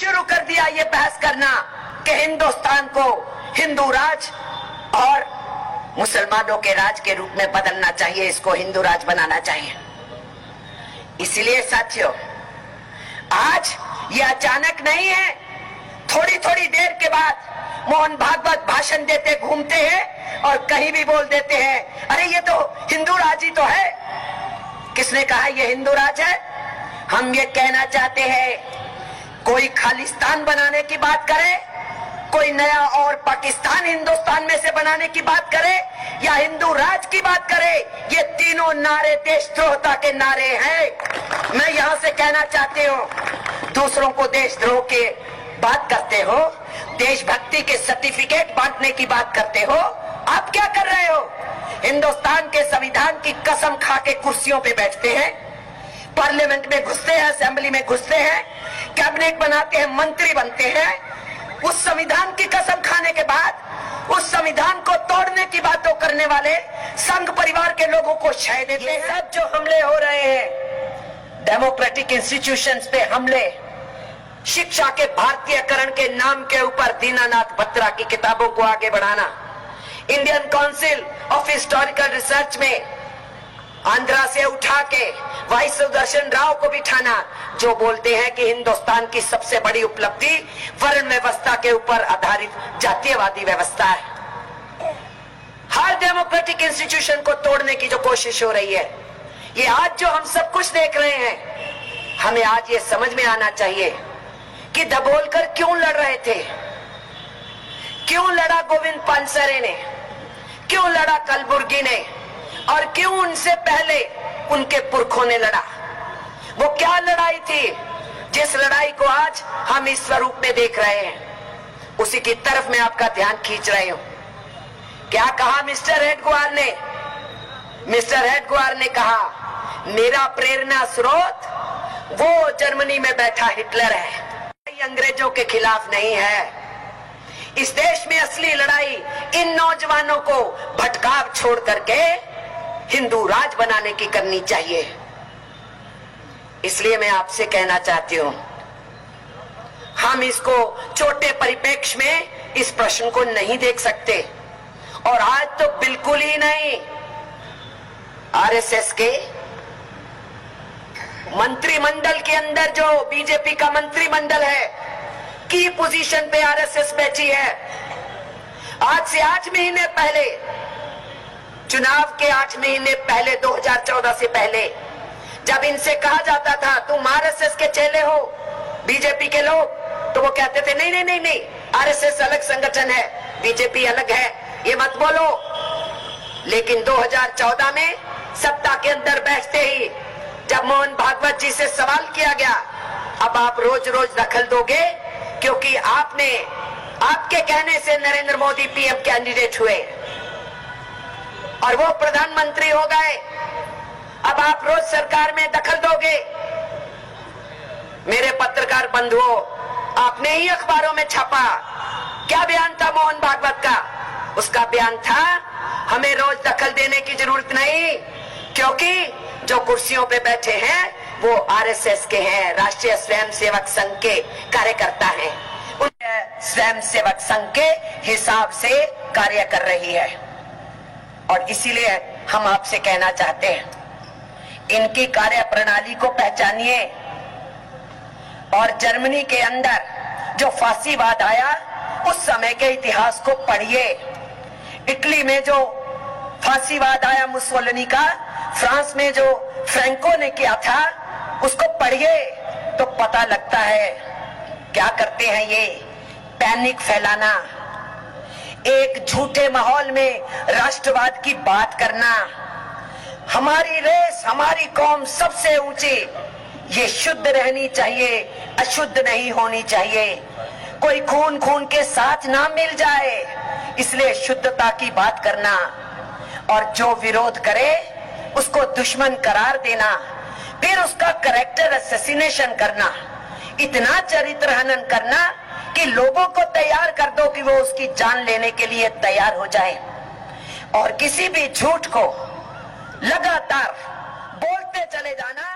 शुरू कर दिया ये बहस करना कि हिंदुस्तान को हिंदू राज और मुसलमानों के राज के रूप में बदलना चाहिए, इसको हिंदू राज बनाना चाहिए। इसलिए साथियों, आज ये अचानक नहीं है, थोड़ी थोड़ी देर के बाद मोहन भागवत भाषण देते घूमते हैं और कहीं भी बोल देते हैं, अरे ये तो हिंदू राज ही तो है। किसने कहा ये हिंदू राज है? हम ये कहना चाहते हैं, कोई खालिस्तान बनाने की बात करे, कोई नया और पाकिस्तान हिंदुस्तान में से बनाने की बात करे या हिंदू राज की बात करे, ये तीनों नारे देशद्रोहता के नारे हैं। मैं यहां से कहना चाहती हूं, दूसरों को देशद्रोह के बात करते हो, देशभक्ति के सर्टिफिकेट बांटने की बात करते हो, आप क्या कर रहे हो? हिंदुस्तान के संविधान की कसम खा के कुर्सियों पे बैठते हैं, पार्लियामेंट में घुसते हैं, असेंबली में घुसते हैं, कैबिनेट बनाते हैं, मंत्री बनते हैं। उस संविधान की कसम खाने के बाद उस संविधान को तोड़ने की बातों करने वाले संघ परिवार के लोगों को शय देते हैं। सब जो हमले हो रहे हैं, डेमोक्रेटिक इंस्टीट्यूशंस पे हमले, शिक्षा के भारतीयकरण के नाम के ऊपर दीनानाथ बत्रा की किताबों को आगे बढ़ाना, Indian council of historical research में आंध्रा से उठा के वाई सुदर्शन राव को बिठाना, जो बोलते हैं कि हिंदुस्तान की सबसे बड़ी उपलब्धि वर्ण व्यवस्था के ऊपर आधारित जातीयवादी व्यवस्था है। हर डेमोक्रेटिक इंस्टीट्यूशन को तोड़ने की जो कोशिश हो रही है, ये आज जो हम सब कुछ देख रहे हैं, हमें आज ये समझ में आना चाहिए कि दबोलकर क्यों लड़ रहे थे, क्यों लड़ा गोविंद पानसरे ने, क्यों लड़ा कलबुर्गी ने, और क्यों उनसे पहले उनके पुरखों ने लड़ा। वो क्या लड़ाई थी जिस लड़ाई को आज हम इस स्वरूप में देख रहे हैं, उसी की तरफ मैं आपका ध्यान खींच रही हूं। क्या कहा मिस्टर हेडगेवार ने? मिस्टर हेडगेवार ने कहा, मेरा प्रेरणा स्रोत वो जर्मनी में बैठा हिटलर है, अंग्रेजों के खिलाफ नहीं है। इस देश में असली लड़ाई इन नौजवानों को भटकाव छोड़ करके हिंदू राज बनाने की करनी चाहिए। इसलिए मैं आपसे कहना चाहती हूं, हम इसको छोटे परिप्रेक्ष्य में इस प्रश्न को नहीं देख सकते, और आज तो बिल्कुल ही नहीं। आरएसएस के मंत्रिमंडल के अंदर जो बीजेपी का मंत्रिमंडल है, की पोजीशन पे आरएसएस बैठी है। आज से 8 महीने पहले, चुनाव के 8 महीने पहले, 2014 से पहले, जब इनसे कहा जाता था तुम आरएसएस के चेले हो बीजेपी के लोग, तो वो कहते थे नहीं नहीं नहीं नहीं, आरएसएस अलग संगठन है, बीजेपी अलग है, ये मत बोलो। लेकिन 2014 में सत्ता के अंदर बैठते ही जब मोहन भागवत जी से सवाल किया गया, अब आप रोज रोज दखल दोगे क्योंकि आपने, आपके कहने से नरेंद्र मोदी पीएम कैंडिडेट हुए और वो प्रधानमंत्री हो गए, अब आप रोज सरकार में दखल दोगे। मेरे पत्रकार बंधुओं, आपने ही अखबारों में छापा, क्या बयान था मोहन भागवत का? उसका बयान था, हमें रोज दखल देने की जरूरत नहीं, क्योंकि जो कुर्सियों पे बैठे हैं वो आरएसएस के हैं, राष्ट्रीय स्वयंसेवक संघ के कार्यकर्ता हैं, उन स्वयंसेवक संघ के हिसाब से कार्य कर रही है। और इसीलिए हम आपसे कहना चाहते हैं, इनकी कार्य प्रणाली को पहचानिए और जर्मनी के अंदर जो फांसीवाद आया उस समय के इतिहास को पढ़िए। इटली में जो फांसीवाद आया मुसोलिनी का, फ्रांस में जो फ्रैंको ने किया था, उसको पढ़िए तो पता लगता है क्या करते हैं ये, पैनिक फैलाना, एक झूठे माहौल में राष्ट्रवाद की बात करना, हमारी रेस, हमारी कौम सबसे ऊंची, ये शुद्ध रहनी चाहिए, अशुद्ध नहीं होनी चाहिए, कोई खून खून के साथ ना मिल जाए, इसलिए शुद्धता की बात करना, और जो विरोध करे उसको दुश्मन करार देना, फिर उसका कैरेक्टर असैसिनेशन करना, इतना चरित्र हनन करना कि लोगों को तैयार कर दो कि वो उसकी जान लेने के लिए तैयार हो जाए, और किसी भी झूठ को लगातार बोलते चले जाना।